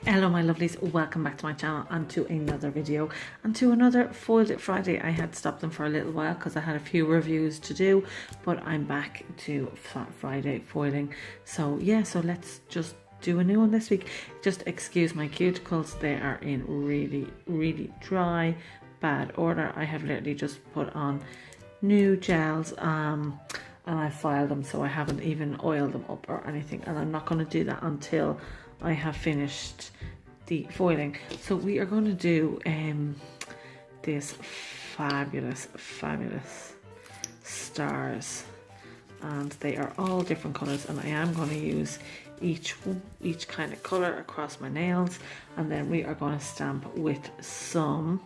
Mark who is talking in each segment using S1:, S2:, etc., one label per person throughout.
S1: Hello my lovelies, welcome back to my channel and to another video and to another Foiled It Friday. I had stopped them for a little while because I had a few reviews to do, but I'm back to Friday foiling. So yeah, so let's just do a new one this week. Just excuse my cuticles, they are in really dry, bad order. I have literally just put on new gels and I filed them, so I haven't even oiled them up or anything, and I'm not going to do that until I have finished the foiling. So we are going to do this fabulous stars, and they are all different colours, and I am going to use each kind of colour across my nails, and then we are going to stamp with some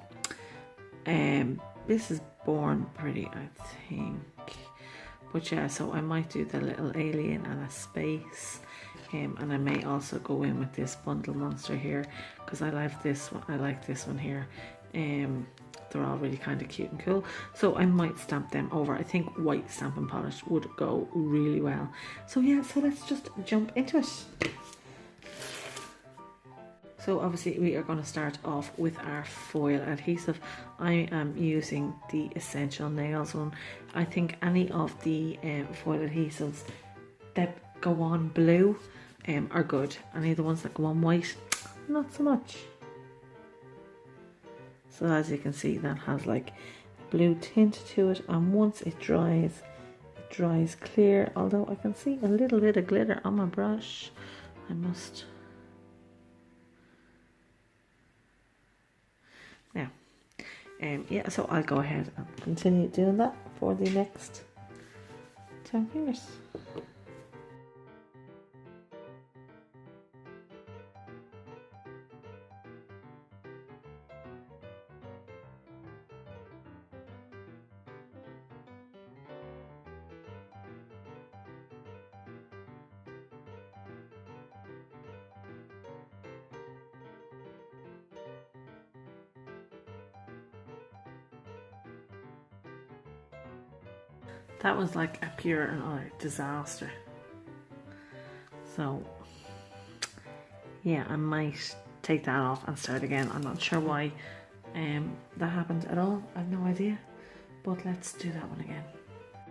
S1: this is Born Pretty, I think, but yeah, so I might do the little alien and a space. And I may also go in with this bundle monster here because I like this one. I like this one here. They're all really kind of cute and cool. So I might stamp them over. I think white stamping polish would go really well. So yeah, so let's just jump into it. So obviously we are going to start off with our foil adhesive. I am using the Essential Nails one. I think any of the foil adhesives that go on blue are good. Any of the ones that go on white, not so much. So as you can see, that has like a blue tint to it, and once it dries clear, although I can see a little bit of glitter on my brush. I must now yeah, so I'll go ahead and continue doing that for the next 10 fingers. That was like a pure and utter disaster. So yeah, I might take that off and start again. I'm not sure why that happened at all. I have no idea, but let's do that one again.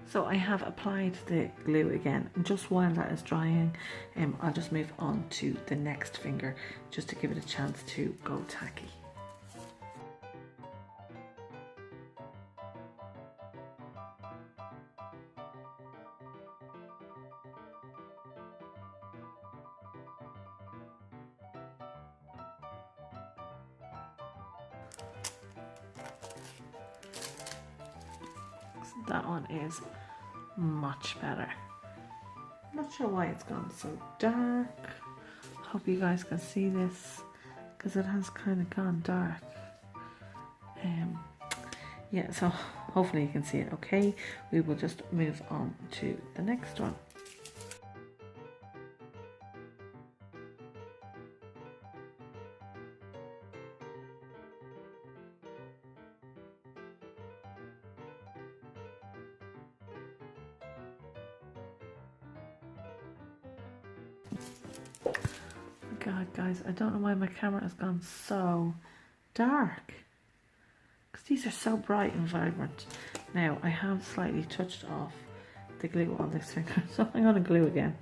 S1: So I have applied the glue again, and just while that is drying, I'll just move on to the next finger just to give it a chance to go tacky. That one is much better. I'm not sure why it's gone so dark. Hope you guys can see this because it has kind of gone dark. Yeah, so hopefully you can see it okay. We will just move on to the next one. God, guys, I don't know why my camera has gone so dark, because these are so bright and vibrant. Now, I have slightly touched off the glue on this finger, so I'm going to glue again.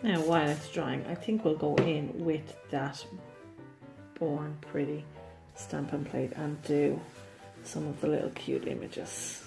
S1: Now while it's drying, I think we'll go in with that Born Pretty stamping plate and do some of the little cute images.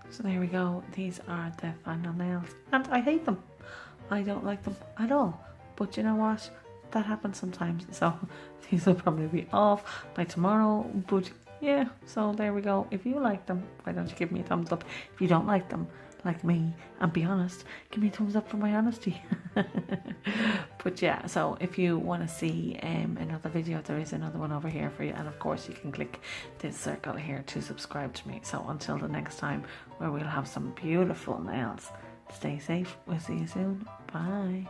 S1: So there we go. These are the final nails. And I hate them. I don't like them at all. But you know what? That happens sometimes. So these will probably be off by tomorrow. But yeah, so there we go. If you like them, why don't you give me a thumbs up? If you don't like them, like me, and be honest, give me a thumbs up for my honesty. But yeah, so if you want to see another video, there is another one over here for you, and of course you can click this circle here to subscribe to me. So until the next time, where we'll have some beautiful nails, stay safe. We'll see you soon. Bye.